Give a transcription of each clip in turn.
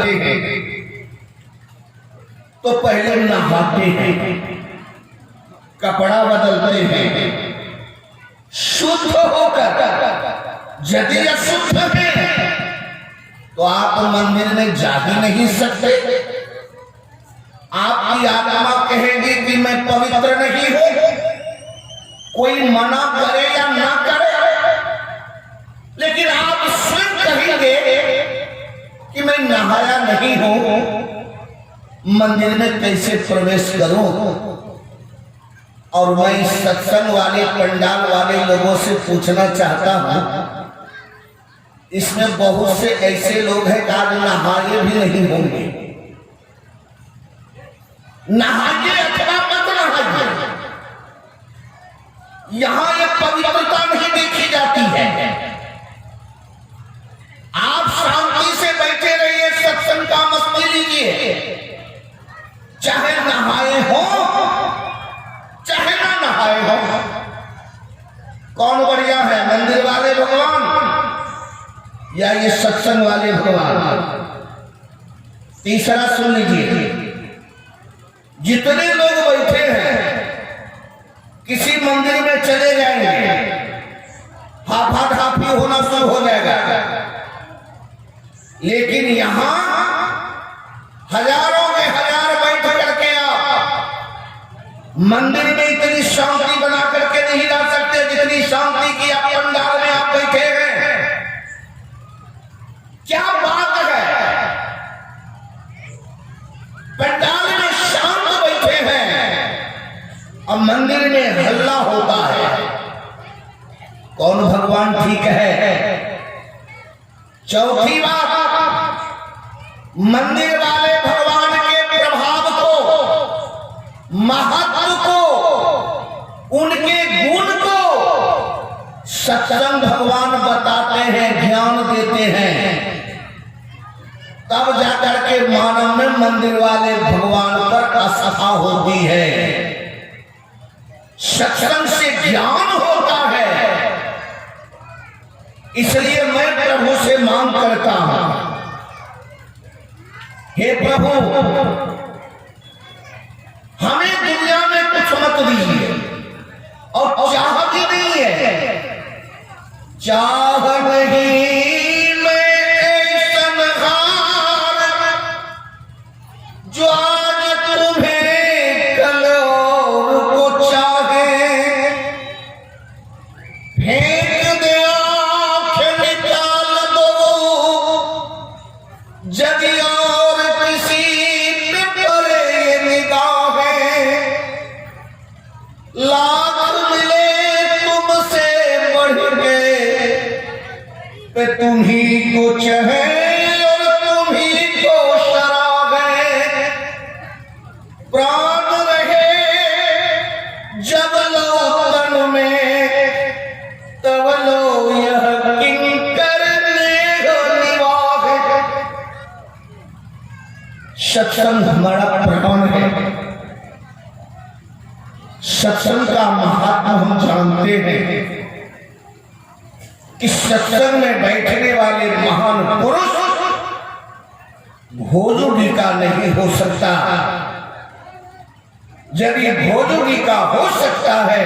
आते हैं तो पहले नहाते हैं, कपड़ा बदलते हैं, शुद्ध होकर। यदि अशुद्ध है तो आप मंदिर में जा ही नहीं सकते। आपकी आत्मा कहेगी कि मैं पवित्र नहीं हूं, कोई मना करे या ना करे, लेकिन आप स्वयं कहेंगे कि मैं नहाया नहीं हूं, मंदिर में कैसे प्रवेश करूं। और मैं इस सत्संग वाले पंडाल वाले लोगों से पूछना चाहता हूं, इसमें बहुत से ऐसे लोग हैं कि आज नहाए भी नहीं होंगे। नहाइए अथवा मत नहाइए, यहां एक पवित्रता नहीं देखी जाती है। आप शांति से बैठे रहिए, सत्संग का मस्ती लीजिए, चाहे नहाए हो चाहे ना नहाए हो। कौन बढ़िया है, मंदिर वाले भगवान या ये सत्संग वाले भगवान? तीसरा सुन लीजिए, जितने लोग बैठे हैं किसी मंदिर में चले जाएंगे, हाफा हाफी होना शुरू हो जाएगा, लेकिन यहां हजारों में हजार बैठ करके आप मंदिर में इतनी शांति बना करके नहीं ला सकते जितनी शांति की आप पंडाल में आप बैठे हैं। क्या बात है, पंडाल में शांत बैठे हैं और मंदिर में हल्ला होता है। कौन भगवान ठीक है? चौथी बात, मंदिर वाले भगवान के प्रभाव को, महत्व को, उनके गुण को सत्संग भगवान बताते हैं, ज्ञान देते हैं, तब जाकर के मानव में मंदिर वाले भगवान पर आस्था होती है। सत्संग से ज्ञान होता है। इसलिए मैं प्रभु से मांग करता हूं, हे प्रभु हमें दुनिया में कुछ मत दीजिए, और चाह भी नहीं है, चाह नहीं मैं ऐसन हार जो आज तुम्हें कल और को चाहे, फेंक दे आँख निकाल दो जदि और किसी पे पड़े निगाहें, लाख मिले तुमसे बढ़ गए पे तुम ही को चाहे और तुम ही को सराहे, प्राण रहे जब लो तन में तब लो यह किंकर निवाह। सत्संग हमारा प्राण है, सत्संग का महात्मा हम जानते हैं कि सत्संग में बैठने वाले महान पुरुष भोजोगी का नहीं हो सकता। यदि भोजोगी का हो सकता है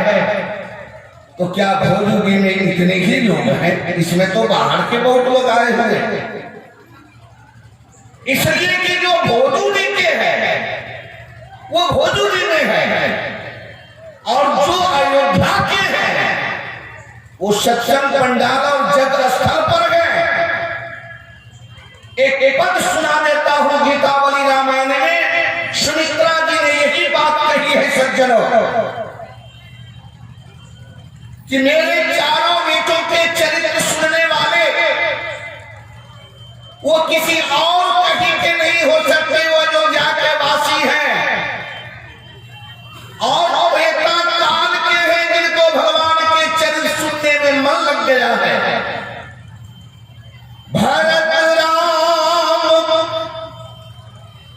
तो क्या भोजोगी में इतने ही लोग हैं? इसमें तो बाहर के बहुत लोग आए हुए हैं। इसलिए कि जो भोजोगी के है वो भोजोगी में है, और जो अयोध्या के हैं वो सत्संग पंडाल और जग स्थल पर गए। एक पद सुना देता हूं गीतावली रामायण में, सुमित्रा जी ने यही बात कही है सज्जनों, कि मेरे चारों बेटों के चरित्र सुनने वाले वो किसी और कहीं के नहीं हो सकते, वो जो जाके वासी हैं और काल के हैं, जिनको भगवान के चरित्र सुनने में मन लग गया है। भरत राम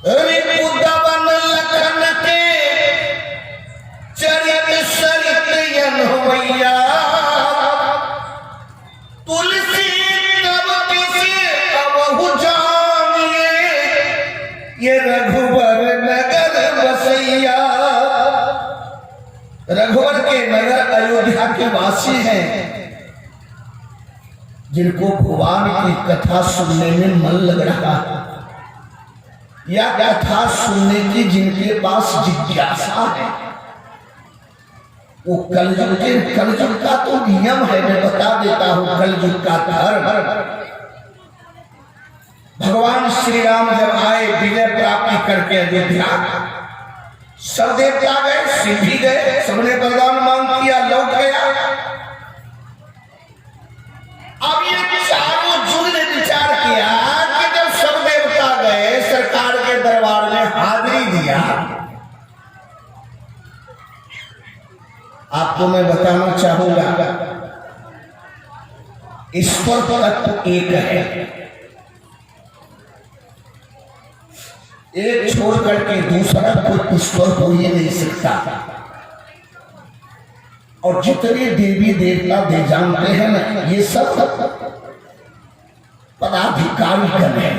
रिपुदवन लखन के चरित्र सरित्र यनवैया, तुलसी तब किसे अबहु जानिए ये रघुवर नगर बसैया, रघुवर के नगर अयोध्या के वासी हैं, जिनको भगवान की कथा सुनने में मन लग रहा है, या कथा सुनने की जिनके पास जिज्ञासा है। वो कलयुग का तो नियम है, मैं बता देता हूं कलयुग का धर्म। भगवान श्री राम जब आए विजय प्राप्ति करके अयोध्या, सब देवता गए, शिव भी गए, सबने वरदान मांग किया, लौट गया। अब ये चारों जुग ने विचार किया कि जब सब देवता गए, सरकार के दरबार में हाजिरी दिया, आपको मैं बताना चाहूंगा ईश्वर तत्व एक है, एक छोड़ करके दूसरा कोई ईश्वर हो ही नहीं सकता। और जितने देवी देवता दे जानते हैं ना, ये सब पदाधिकारी गण है।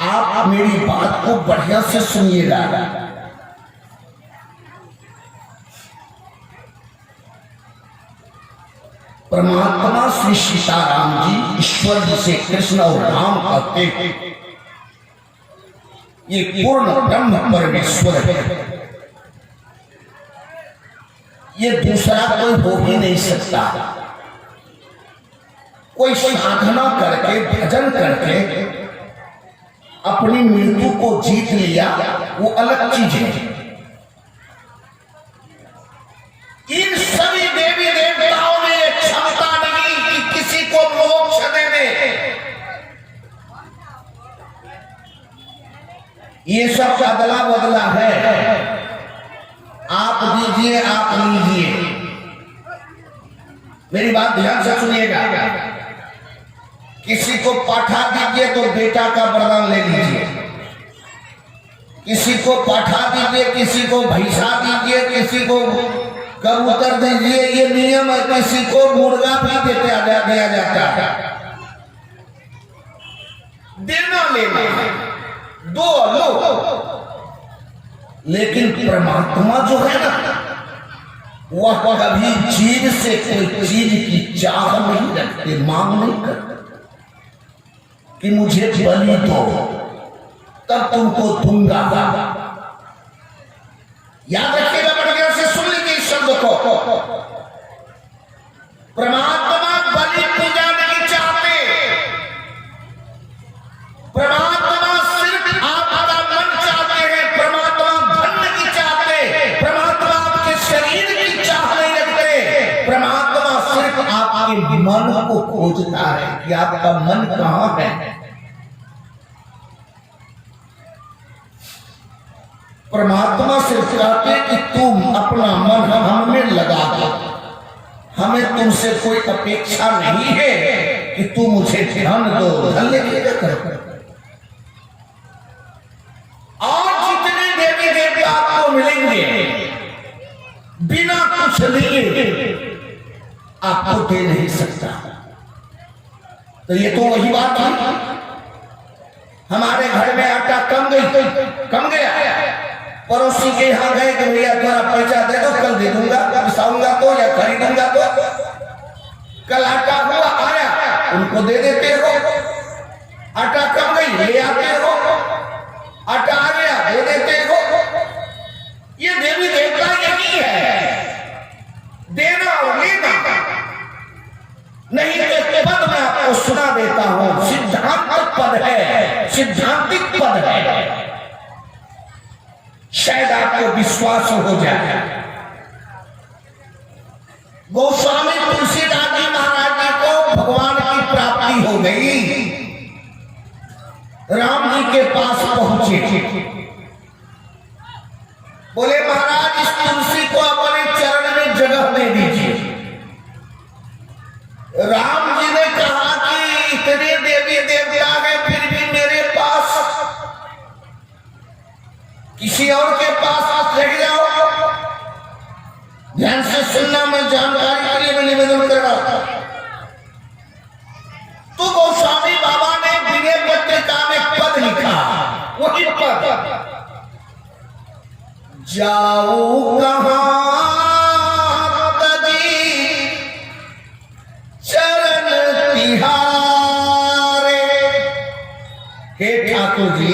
आप मेरी बात को बढ़िया से सुनिएगा। परमात्मा श्री सीताराम जी ईश्वर जिसे कृष्ण और राम कहते हैं, ये पूर्ण ब्रह्म परमेश्वर है। ये दूसरा कोई हो ही नहीं सकता। कोई साधना करके भजन करके अपनी मृत्यु को जीत लिया, वो अलग चीज है। इन सभी देवी देवताओं ने क्षमता नहीं कि किसी को मोक्ष दे दे। ये सब अदला बदला है, आप दीजिए आप लीजिए। मेरी बात ध्यान से सुनिएगा। किसी को पाठा दीजिए तो बेटा का वरदान ले लीजिए, किसी को पाठा दीजिए, किसी को भैंसा दीजिए, किसी को कबूतर दीजिए, ये नियम है। किसी को मुर्गा भी दिया जाता है। देना लेना दो लो, लेकिन परमात्मा जो है ना, वह कभी चीज से कोई चीज की चाह नहीं रखते, मांग नहीं करते कि मुझे बलि दो तब तुमको दूंगा। याद रखिएगा, बढ़िया से सुन लीजिए इस शब्द को। परमात्मा बलि पूजा नहीं चाहते। परमात्मा सिर्फ आपका मन चाहते हैं। परमात्मा धन नहीं चाहते। परमात्मा आपके शरीर की चाह नहीं रखते। परमात्मा सिर्फ आपके मन को खोजता है कि आपका मन कहां है। परमात्मा सिर्फ कहते कि तुम अपना मन हमें लगा दो, हमें तुमसे कोई अपेक्षा नहीं है कि तुम मुझे धन दो, धन लेके करो। और जितने देवी देवता आपको मिलेंगे बिना कुछ लिए आपको दे नहीं सकता। तो ये तो वही बात है। हमारे घर में आटा कम गया, पड़ोसी के यहाँ गए कि भैया थोड़ा पैसा दे दो, कल दे दूंगा, पिसाऊंगा तो या खरीदूंगा तो। कल आटा हुआ आया, उनको दे देते हो। आटा कम गई, ले आते हो। आटा आ गया, दे देते हो। ये देवी देवता यही है, देना और लेना। नहीं तो पद मैं आपको सुना देता हूं, सिद्धांत पद है, सिद्धांतिक पद है, शायद आपको विश्वास हो जाए। गोस्वामी तुलसीदास जी महाराज जी को भगवान की प्राप्ति हो गई। राम जी के पास पहुंचे, बोले महाराज इस तुलसी को अपने चरण में जगह दे दीजिए। राम जी ने कहा कि इतने देवी देवता गए, फिर भी मेरे पास किसी और के पास रह जाओ। ध्यान से सुनना, मैं जानकारी के लिए मैं निवेदन कर रहा हूं। तो गोस्वामी बाबा ने विनय पत्र जाऊं कहां तजी चरण तिहारे। हे ठाकुर जी,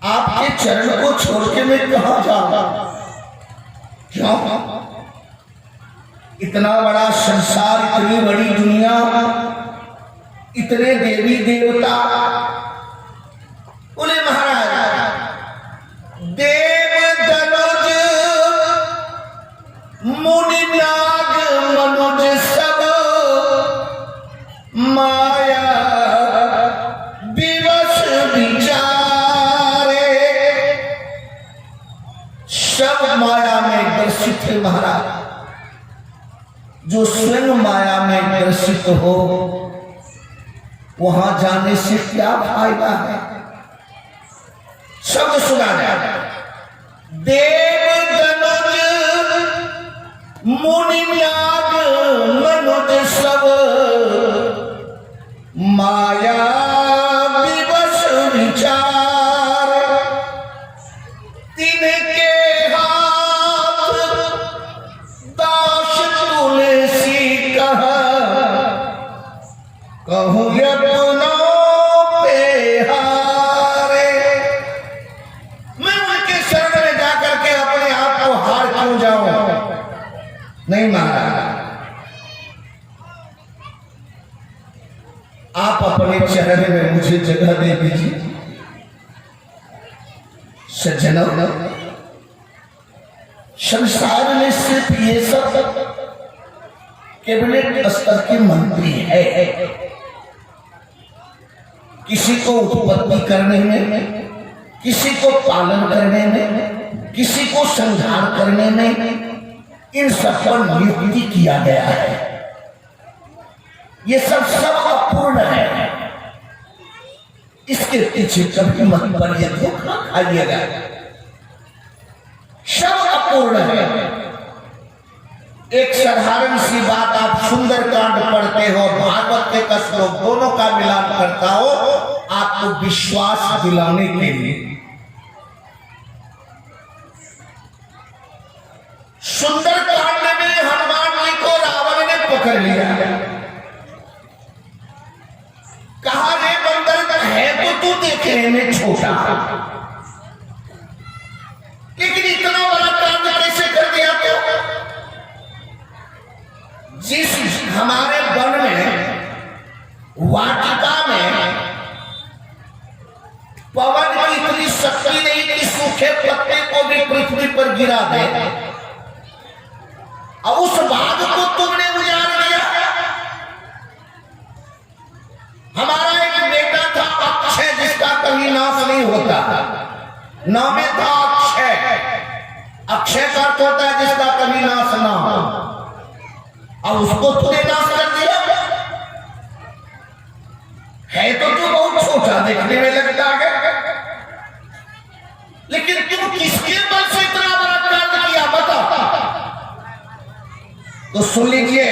आपके चरण को छोड़ के मैं कहां जाऊंगा? क्यों? इतना बड़ा संसार, इतनी बड़ी दुनिया, इतने देवी देवता। बोले महाराज, देव दनुज मुनि नाग मनुज सब माया विवश विचारे। सब माया में ग्रसित है महाराज। जो स्वयं माया में ग्रसित हो, वहां जाने से क्या फायदा है? शब्द सुना जाए, देव दनुज मुनि नाग मनुज सब माया विवश विचार। तिनके हाथ दास तुलसी कह, कहूँ अपनों पे हारे। मैं उनके शरण में जाकर के अपने आप को हार क्यों जाऊं? नहीं महाराज, आप अपने चरण में मुझे जगह दे दीजिए। सज्जनों, संसार में सिर्फ ये सब कैबिनेट स्तर के मंत्री है। किसी को उत्पत्ति करने में, किसी को पालन करने में, किसी को संहार करने में, इन सब पर नियुक्ति किया गया है। ये सब अपूर्ण है। इसके पीछे कभी मत पड़िए, धोखा खाइएगा। सब अपूर्ण है। एक साधारण सी बात, आप सुंदरकांड पढ़ते हो, भागवत के श्लोक दोनों का मिलान करता हो, आपको विश्वास दिलाने के लिए। सुंदरकांड में हनुमान जी को रावण ने पकड़ लिया। कहा, रे बंदर, है तो तू देखने में छोटा, लेकिन इतना बड़ा कांड कैसे कर दिया? तो जिस हमारे वन में, वाटिका में पवन की इतनी शक्ति नहीं कि सूखे पत्ते को भी पृथ्वी पर गिरा दे, और उस बाग को तुमने उजाड़ दिया। हमारा एक बेटा था अक्षय, जिसका कभी नाश नहीं होता। नाम में था अक्षय। अक्षय का अर्थ होता है जिसका कभी नाश ना हो, और उसको तूने नाश कर दिया। है तो तू बहुत छोटा देखने में लगता है, लेकिन तुम किसके बल से इतना बड़ा कांड किया? बता। तो सुन लीजिए,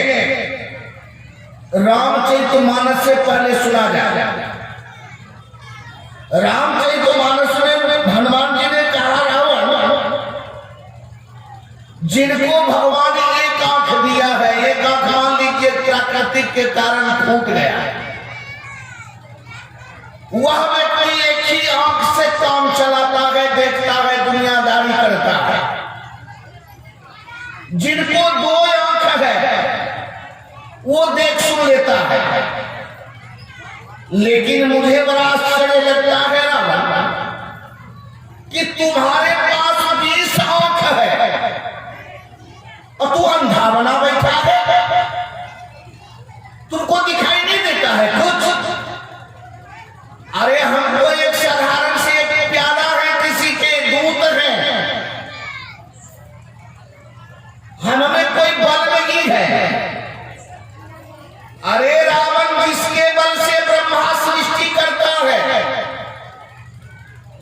रामचरितमानस से पहले सुना जाए। रामचरितमानस में हनुमान जी ने कहा, रावण, जिनको भगवान ने एक आंख दिया है, एक आंख मान लीजिए प्राकृतिक के कारण फूट गया है, वह व्यक्ति एक ही आंख से काम चलाता है, देखता है, दुनियादारी करता है। जिनको दो आंख है, वो देख सुन लेता है। लेकिन मुझे बड़ा आश्चर्य लगता है रावण, कि तुम्हारे पास 20 आंख है और तू अंधा बना बैठा है। तुमको दिखाई नहीं देता है कुछ? अरे हमको एक साधारण से एक प्याला है, किसी के दूत है, हमें कोई बल नहीं है। अरे रावण, जिसके बल से ब्रह्मा सृष्टि करता है,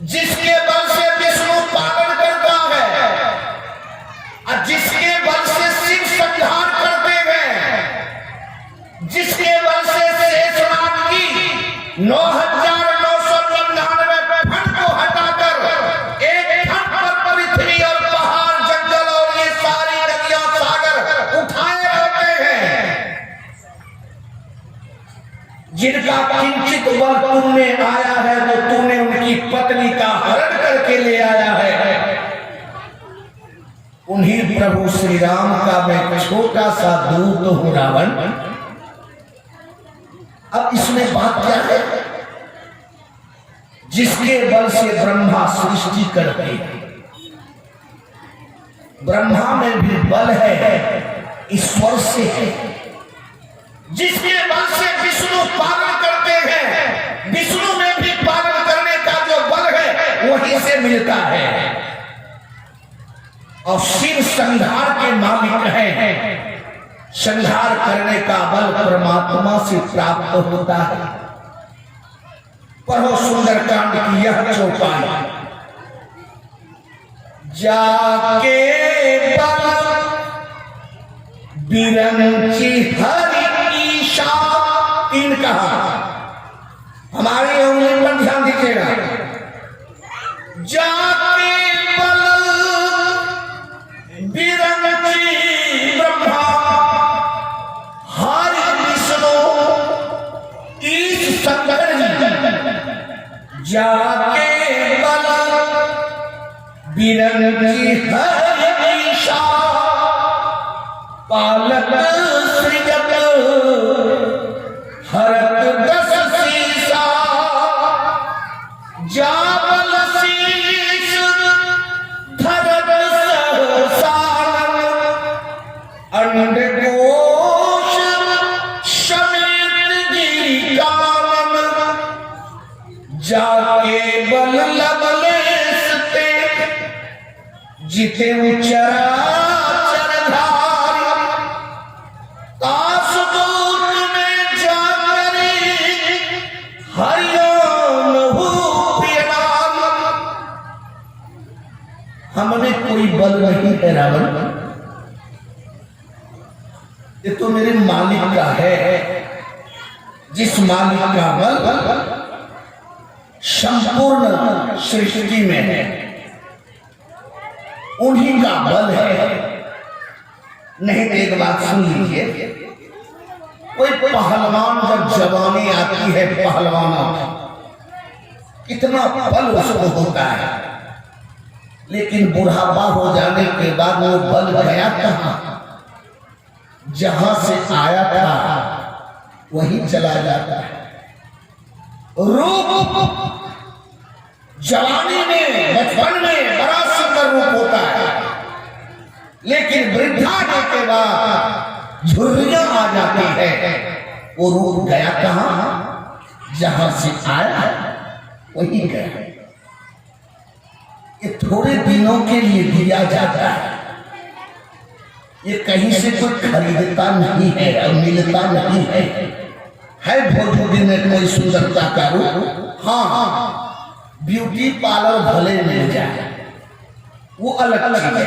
जिसके बल से विष्णु पालन करता है, और जिसके बल से शिव संहार करते हैं, जिसके बल से शेषनाग की 9,999 फन को हटाकर एक फन जिनका किंचित बल तुम में आया है तो तुमने उनकी पत्नी का हरण करके ले आया है। उन्हीं प्रभु श्री राम का मैं छोटा सा दूत हूं रावण। अब इसमें बात क्या है? जिसके बल से ब्रह्मा सृष्टि करते हैं, ब्रह्मा में भी बल है, ईश्वर से है। जिसके बल से विष्णु पालन करते हैं, विष्णु में भी पालन करने का जो बल है वहीं से मिलता है। और शिव संहार के मालिक हैं, संहार करने का बल परमात्मा से प्राप्त होता है। पढ़ो सुंदरकांड की यह चौपाई। जाके बल बिरंची हरि ईशा, इन कहा। हमारी उंगली पर ध्यान दीजिएगा। जाके बल बिरंची ब्रह्मा हरि विष्णु ईश शंकर जाके बल बिरंची हरि ईशा पालक सृजत हरत दस सीसा जाबल शीश धरत सहसानन अंडकोश समेत गिरिकानन जाके बल लवलेशते जिते उचरा हमने कोई बल नहीं है रावण, ये तो मेरे मालिक का है। जिस मालिक का बल संपूर्ण सृष्टि में है, उन्हीं का बल है। नहीं तो एक बात सुन लीजिए, कोई पहलवान जब जवानी आती है, पहलवाना कितना बल उसको होता है, लेकिन बुढ़ापा हो जाने के बाद वो बल गया कहां? जहां से आया था वहीं चला जाता है। रूप जवानी में, बचपन में बड़ा सुंदर रूप होता है, लेकिन वृद्धापे के बाद झुर्रियां आ जाती है। वो रूप गया कहां? जहां से आया वहीं गया। ये थोड़े दिनों के लिए दिया जाता है, ये कहीं से कोई खरीदता नहीं है और मिलता नहीं है। भोजपुरी में कोई सुंदरता का रूप, हाँ ब्यूटी पार्लर भले मिल जाए, वो अलग अलग है,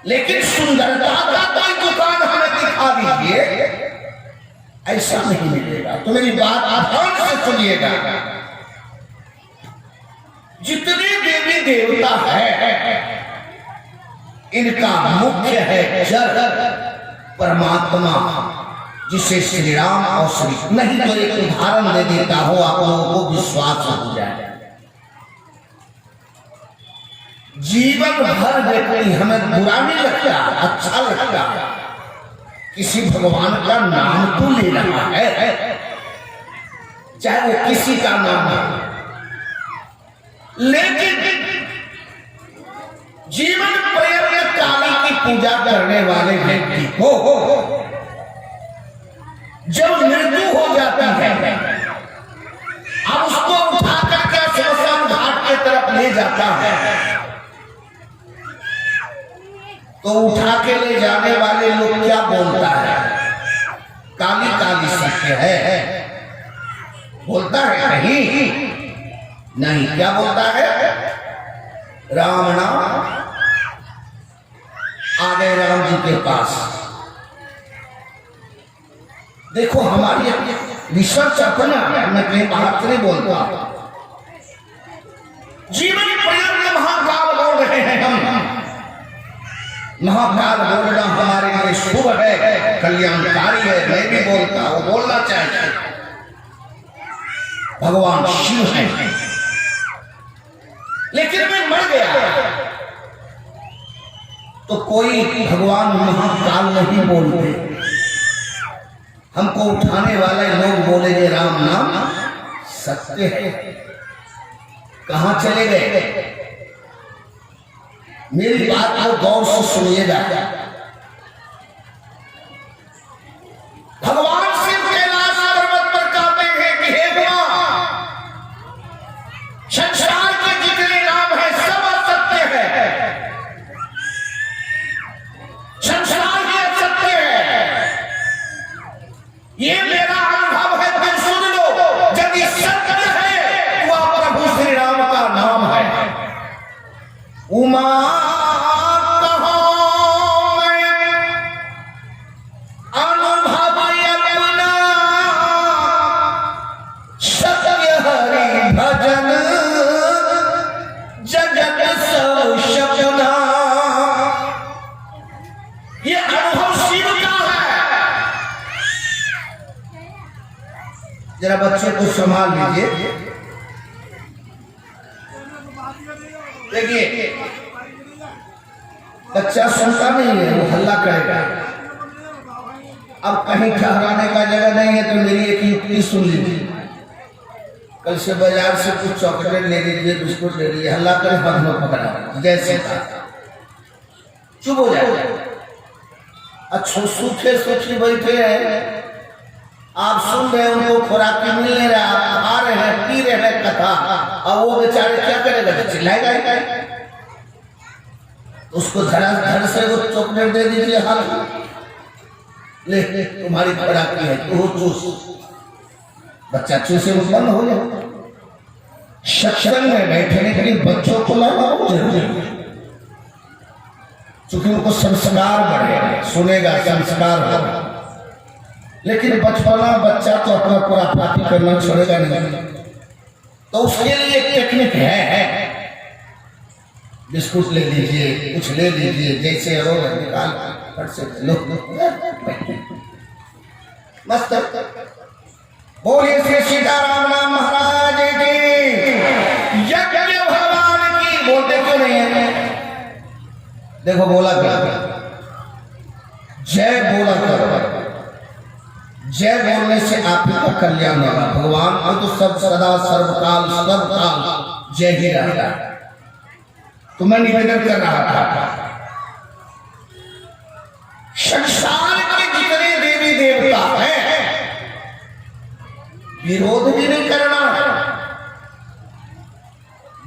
लेकिन सुंदरता का कोई दुकान हमें दिखा दीजिए, ऐसा नहीं मिलेगा। तो मेरी बात ध्यान से सुनिएगा। जितने देवी देवता है, इनका मुख्य है जड़ परमात्मा, जिसे श्री राम और श्री, नहीं तो एक उदाहरण दे देता हूं, आप लोगों को विश्वास हो जाए। जीवन भर व्यक्ति हमें बुरा नहीं लगता, अच्छा लगता, किसी भगवान का नाम तो ले रहा है, चाहे वो किसी का नाम हो, लेकिन जीवन पर्यंत काली की पूजा करने वाले व्यक्ति को जब मृत्यु हो जाती है, अब उसको उठा करके श्मशान घाट की तरफ ले जाता है, तो उठा के ले जाने वाले लोग क्या बोलता है? काली काली सत्य है, बोलता है नहीं, नहीं क्या बोलता है? राम नाम आ गए राम जी के पास। देखो हमारी रिसर्च अपना है, मैं कहीं बाहर से नहीं बोलता। जीवन पर्यंत महाकाल बोल रहे हैं हम, महाकाल बोलना हमारे लिए शुभ है, कल्याणकारी है। मैं भी बोलता हूँ, बोलना चाहिए, भगवान शिव हैं, लेकिन मैं मर गया तो कोई भगवान महाकाल नहीं बोलते। हमको उठाने वाले लोग बोलेंगे राम नाम सत्य है। कहां चले गए? मेरी बात को गौर से सुनिएगा। भगवान शिव कैलाश पर्वत पर कहते हैं कि हे भगवान, संसार के जितने नाम है सब असत्य है, संसार ही असत्य है। ये मेरा अनुभव है, तुम सुन लो। जब ये सत्य है तो वह प्रभु श्री राम का नाम है। उमा जरा बच्चे को संभाल लीजिए। देखिए बच्चा सुनता नहीं है, वो हल्ला करेगा। अब कहीं ठहराने का जगह नहीं है तो मेरी एक युक्ति सुन लीजिए। कल से बाजार से कुछ चॉकलेट ले लीजिए, बिस्कुट ले लीजिए, हल्ला करे हाथ में पकड़ा जैसे चुप हो जाए। अच्छा सूखे सूखे बैठे हैं, आप सुन रहे हैं, उनको खुराक मिल नहीं रहा, आप खा रहे हैं, पी रहे हैं कथा, अब वो बेचारे क्या करेगा? चिल्लाएगा। उसको धड़ से वो चॉकलेट दे दीजिए, हाथ ले तुम्हारी खुराक है तो चूस। बच्चा चूसे उत्पन्न हो जाए। सत्संग में बैठने के लिए बच्चों को लाना जरूरी है, चूंकि उनको संस्कार बढ़े, सुनेगा संस्कार होगा। लेकिन बचपना बच्चा तो अपना पूरा पार्टी करना छोड़ेगा नहीं, तो उसके लिए एक टेक्निक है। बिस्कुट ले लीजिए, कुछ ले लीजिए, जैसे रो निकाल फट से लो मस्त। बोलिए श्री सीताराम नाम महाराज की, यज्ञ भगवान की। बोलते क्यों नहीं है? देखो बोला कर, जय बोला कर। जय बोलने से आप ही का कल्याण होगा। भगवान को तो सब सदा सर्वकाल सर्वकाल जय ही रहता है। तो मैं निवेदन कर रहा था, संसार के जितने देवी देवता हैं विरोध भी नहीं करना है।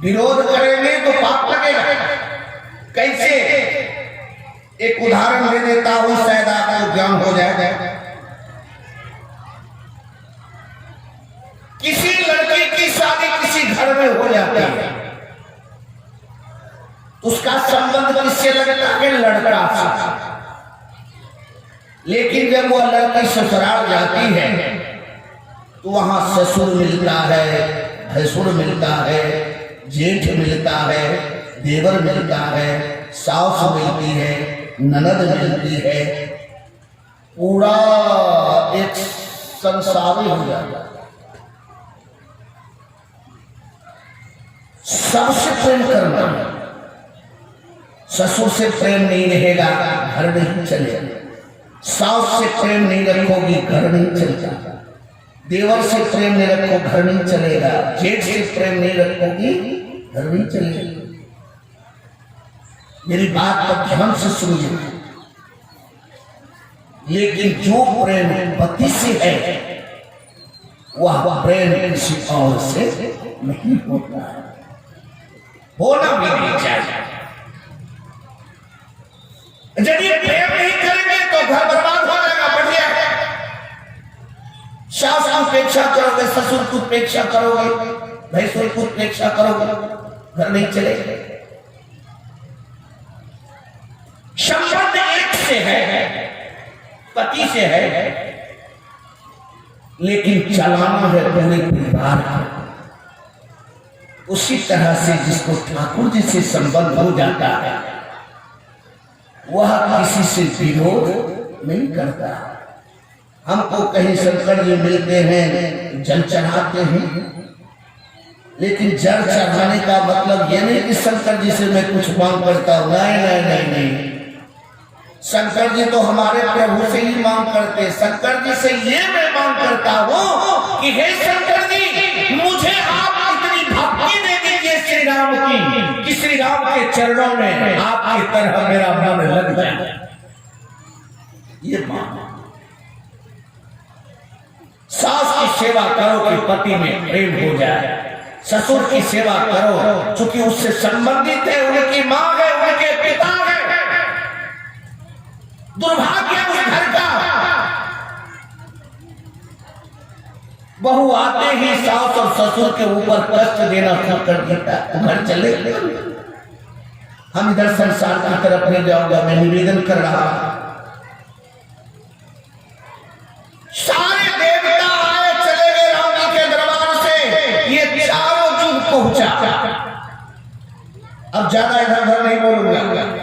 विरोध करेंगे तो पाप लगेगा। कैसे? एक उदाहरण दे देता हूं, शायद आपको ज्ञान हो जाएगा। किसी लड़के की शादी किसी घर में हो जाती है, उसका संबंध किससे लगता है? लड़का से। लेकिन जब वह लड़की ससुराल जाती है तो वहां ससुर मिलता है, भैंसुर मिलता है, जेठ मिलता है, देवर मिलता है, सास मिलती है, ननद मिलती है, पूरा एक संसार हो जाता है। सबसे प्रेम करना। ससुर से प्रेम नहीं रहेगा, घर नहीं चलेगा। सास से प्रेम नहीं रखोगी, घर नहीं चलेगा। देवर से प्रेम नहीं रखो, घर नहीं चलेगा। जेठ से प्रेम नहीं रखोगी, घर नहीं चलेगा। मेरी बात पर ध्यान से सुनिए। लेकिन जो प्रेम पति से है वह प्रेम किसी और से नहीं होता है, होना भी नहीं चाहिए। यदि प्रेम नहीं करेंगे तो घर बर्बाद हो जाएगा। बढ़िया है, सास की उपेक्षा करोगे, ससुर की उपेक्षा करोगे, भैंसुर की उपेक्षा करोगे, घर नहीं चलेगा। संबंध एक से है, पति से है, लेकिन चलाना है पूरे परिवार का। उसी तरह से जिसको ठाकुर जी से संबंध हो जाता है वह किसी से विरोध नहीं करता। हमको कहीं शंकर जी मिलते हैं, जल चढ़ाते हैं, लेकिन जल चढ़ाने का मतलब ये नहीं कि शंकर जी से मैं कुछ मांग करता हूं। नहीं नहीं नहीं नहीं, शंकर जी तो हमारे प्रभु से ही मांग करते। शंकर जी से ये मैं मांग करता हूँ कि हे शंकर जी, मुझे आप इतनी भक्ति दे दीजिए श्री राम की कि श्री राम के चरणों में आपकी तरह मेरा मन लग जाए। ये मांग। सास की सेवा करो कि पति में प्रेम हो जाए, ससुर की सेवा करो चूंकि उससे संबंधित है, उनकी माँ है, उनके पिता है। दुर्भाग्य उस घर का, बहू आते ही सास और ससुर के ऊपर कष्ट देना शुरू कर देता। घर चले, हम इधर संसार की तरफ नहीं जाऊंगा। मैं निवेदन कर रहा हूं, सारे देवता आए चले गए राम जी के दरबार से, ये चारों युग पहुंचा। अब ज्यादा इधर उधर नहीं बोलूंगा।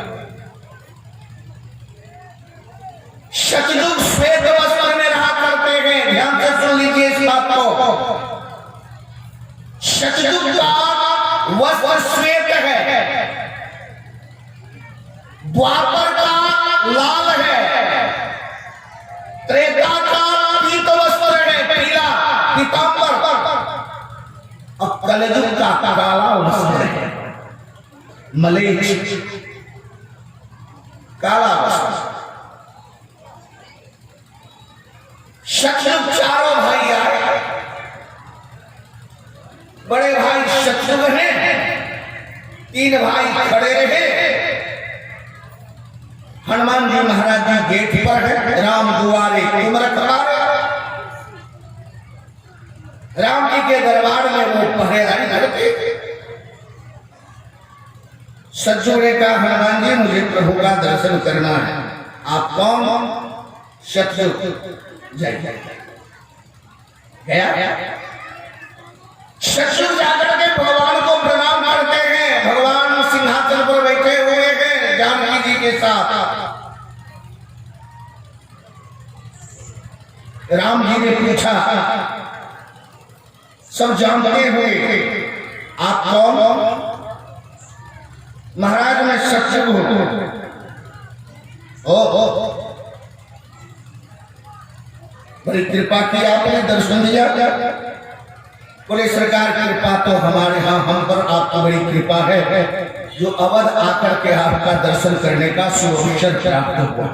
शतयुग श्वेत वस्त्र में रहा करते हैं, ध्यान से सुन लीजिए इस बात को। शतयुग का वस्त्र श्वेत है, द्वापर का लाल है, त्रेता का पीत वस्त्र है, पीला पीतांबर, और कलयुग का काला वस्त्र है, मलेच्छ काला वस्त्र। शतयुग चारों भाई आए, बड़े भाई शतयुग हैं, तीन भाई खड़े रहे। हनुमान जी महाराज जी गेट पर है, राम दुआरे तुम रखवारे। राम जी के दरबार में वो पहरेदारी करते। सज्जों ने कहा, हनुमान जी मुझे प्रभु का दर्शन करना है। आप कौन? शतयुग। जय गया। शतयुग जाकर के भगवान को प्रणाम करते हैं। भगवान सिंहासन पर बैठे हुए हैं जानकी जी के साथ। राम जी ने पूछा, सब जानते हुए आप कौन? महाराज मैं शतयुग हूं। ओ बड़ी कृपा की, आपने दर्शन दिया। बोले सरकार कृपा तो हमारे यहाँ हम पर आपकी बड़ी कृपा है, जो अवध आकर के आपका दर्शन करने का सुअवसर प्राप्त हुआ।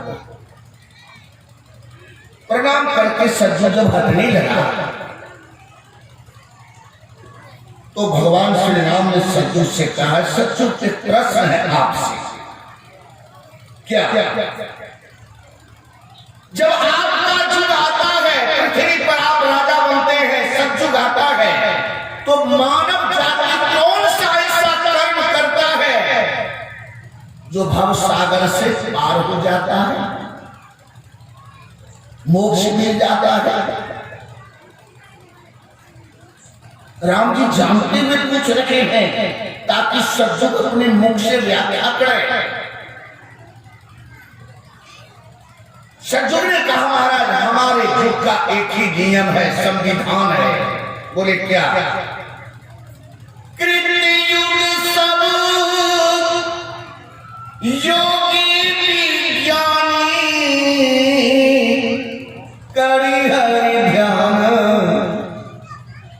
प्रणाम करके सज्जन जब हटने लगा तो भगवान श्री राम ने सज्जन से कहा, सज्जन के प्रश्न है आपसे। क्या? जब आपका युग आता है, पृथ्वी पर आप राजा बनते हैं, सतयुग आता है, तो मानव जाति कौन सा ऐसा कर्म करता है जो भव सागर से पार हो जाता है, मोक्ष मिल जाता है? राम जी जानते हुए पूछ रहे हैं ताकि सज्जन अपने मुख से व्याख्या करें। सज्जन ने कहा, महाराज हमारे युग का एक ही नियम है, संविधान है। बोले क्या? कृतयुग सब योगी विज्ञानी, करि हरि ध्यान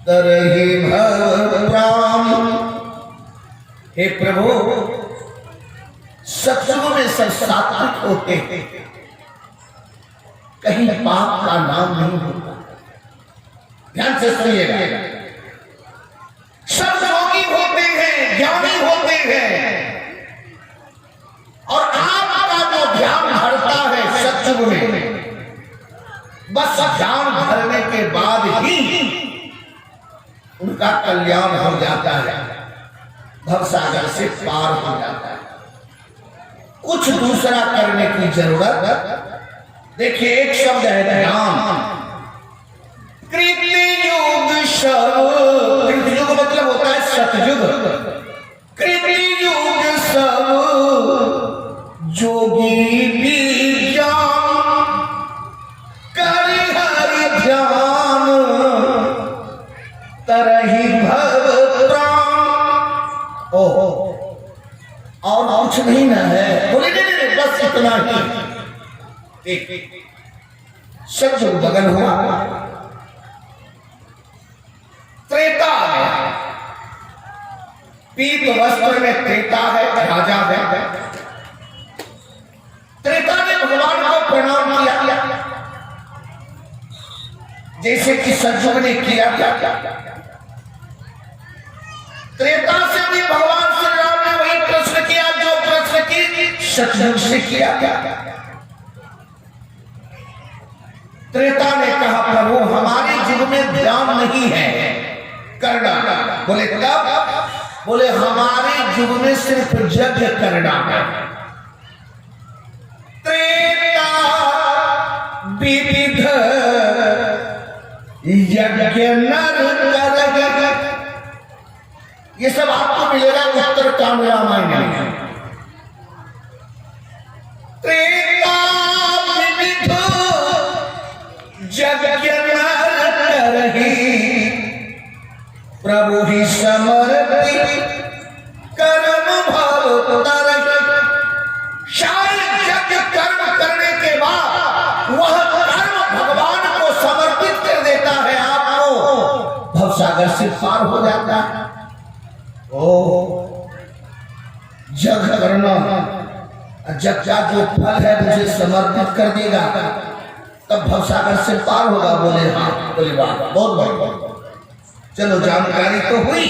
तरहि भव प्राण। हे प्रभु, सत्संग में सब सात्विक होते हैं, कहीं पाप का नाम नहीं होता। ध्यान से सुनिएगा, सब योगी होते हैं, ज्ञानी होते हैं, और आपका जो ध्यान भरता है सत्संग में, बस ध्यान भरने के बाद ही उनका कल्याण हो जाता है, भवसागर से पार हो जाता है। कुछ दूसरा करने की जरूरत। देखिए एक शब्द है ध्यान। कृतयुग सब, कृतयुग मतलब होता है सतयुग। कृतयुग सब जोगी विज्ञान, करि नहीं ना है। बोले नहीं, बस इतना ही। एक सत्युग बगल हुआ, त्रेता है, पीत वस्त्र में त्रेता है, राजा है। त्रेता ने भगवान को प्रणाम किया जैसे कि सत्युग ने किया। त्रेता से भी भगवान श्री राम ने वही प्रश्न किया जो प्रश्न की सत्युग से किया। त्रेता ने कहा प्रभु हमारे जीव में ध्यान नहीं है करना। बोले तब? बोले हमारे जीव में सिर्फ यज्ञ करना है। त्रेता विविध यज्ञ नर कर, ये सब आपको मिलेगा उत्तर कांड रामायण में। त्रेता विविध यज्ञ नर करहि, प्रभु ही समर्पि कर्म भव तरहि। शायद यज्ञ कर्म करने के बाद वह कर्म भगवान को समर्पित कर देता है, आपको भवसागर से पार हो जाता है। ओ जग करना, जग का जो फल है मुझे समर्पित कर देगा तब भवसागर से पार होगा। बोले हाँ, बोले वाह, बहुत बहुत। चलो जानकारी तो हुई।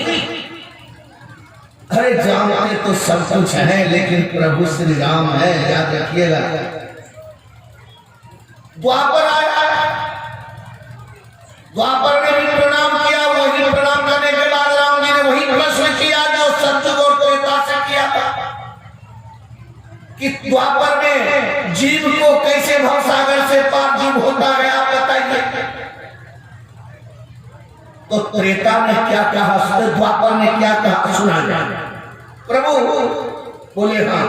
अरे जानते तो सब कुछ है लेकिन प्रभु श्री राम है, याद रखिएगा। द्वापर आया, द्वापर ने भी प्रणाम किया। वही प्रणाम करने के बाद राम जी ने वही प्रश्न किया जो सत्युग और त्रेता से किया था कि द्वापर में जीव को कैसे भवसागर से पार जीव होता है, आप बताइए। तो त्रेता ने क्या कहा, द्वापर ने क्या कहा, सुना जाए। प्रभु बोले हाँ,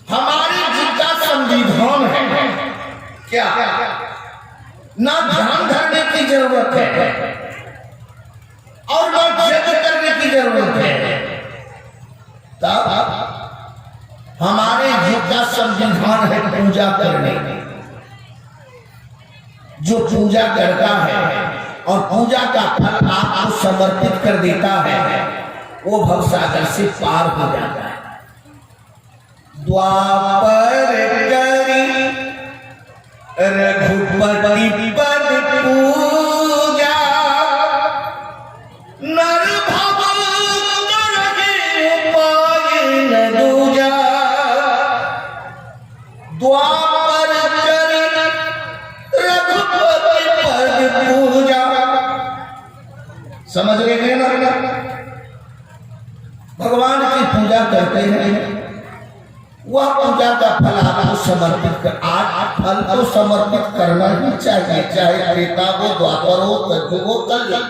हमारी जिनका संविधान है क्या, ना ध्यान धरने की जरूरत है और ना यज्ञ करने की जरूरत है। तब हमारे जिनका संविधान है पूजा करने, जो पूजा करता है और पूजा का फल आपको समर्पित कर देता है वो भवसागर से पार हो जाता है। द्वापर करी रघुपति पद पूजा, नर भव उपाय न दूजा। द्वापर करी रघुपति पद पूजा, समझ गए ना? भगवान की पूजा करते हैं, वह पूजा का फल आपको समर्पित कर, आज फल को समर्पित करना ही चाहिए, चाहे त्रेता हो, द्वापर हो, कलयुग हो, कलयुग।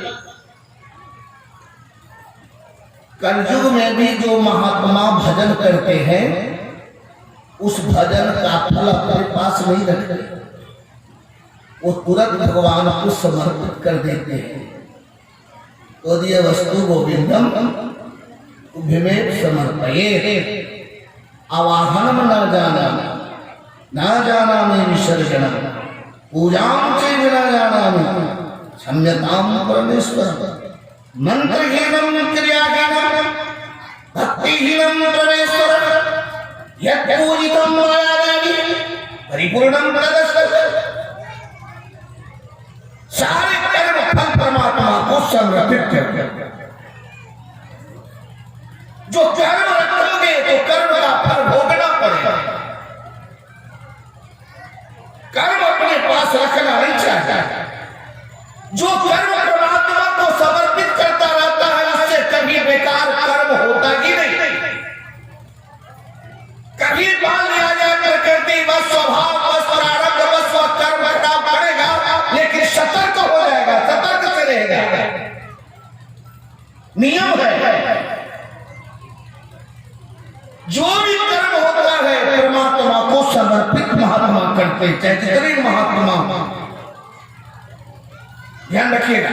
कलयुग में भी जो महात्मा भजन करते हैं उस भजन का फल अपने पास नहीं रखते, वो तुरंत भगवान को समर्पित कर देते हैं। तो ये वस्तु गोविंदम उभयमेव समर्पयेत्, आवाहनम न जानामि विसर्जनम, पूजां चैव न जानामि क्षम्यतां परमेश्वर। मंत्रहीनं क्रियाहीनं भक्तिहीनं परमेश्वर, यत् पूजितं मया परिपूर्णं तदस्तु। सारे कर्म फल परमात्मा को समर्पित कर, जो कर्म रखोगे तो कर्म का फल भोगना पड़ेगा। कर्म अपने पास रखना नहीं चाहिए। जो कर्म परमात्मा को समर्पित करता रहता है उससे कभी बेकार कर्म होता ही नहीं। कभी मान लिया जाए प्रकृति बस, स्वभाव बस, प्रारब्ध बस, वह कर्म करना पड़ेगा लेकिन सतर्क हो जाएगा, सतर्क से रहेगा। नियम है, जो भी कर्म होता है परमात्मा को समर्पित महात्मा करते, चाहे जितने महात्मा। ध्यान रखिएगा।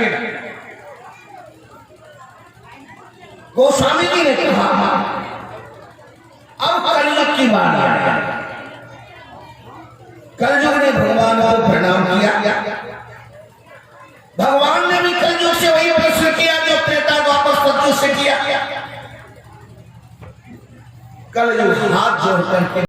गोस्वामी जी ने कहा अब कलयुग की बात है। कलयुग ने भगवान को प्रणाम किया। भगवान ने भी कलयुग से वही प्रश्न किया जो त्रेता द्वापर सतयुग से किया। कलयुग हाथ जोड़ करके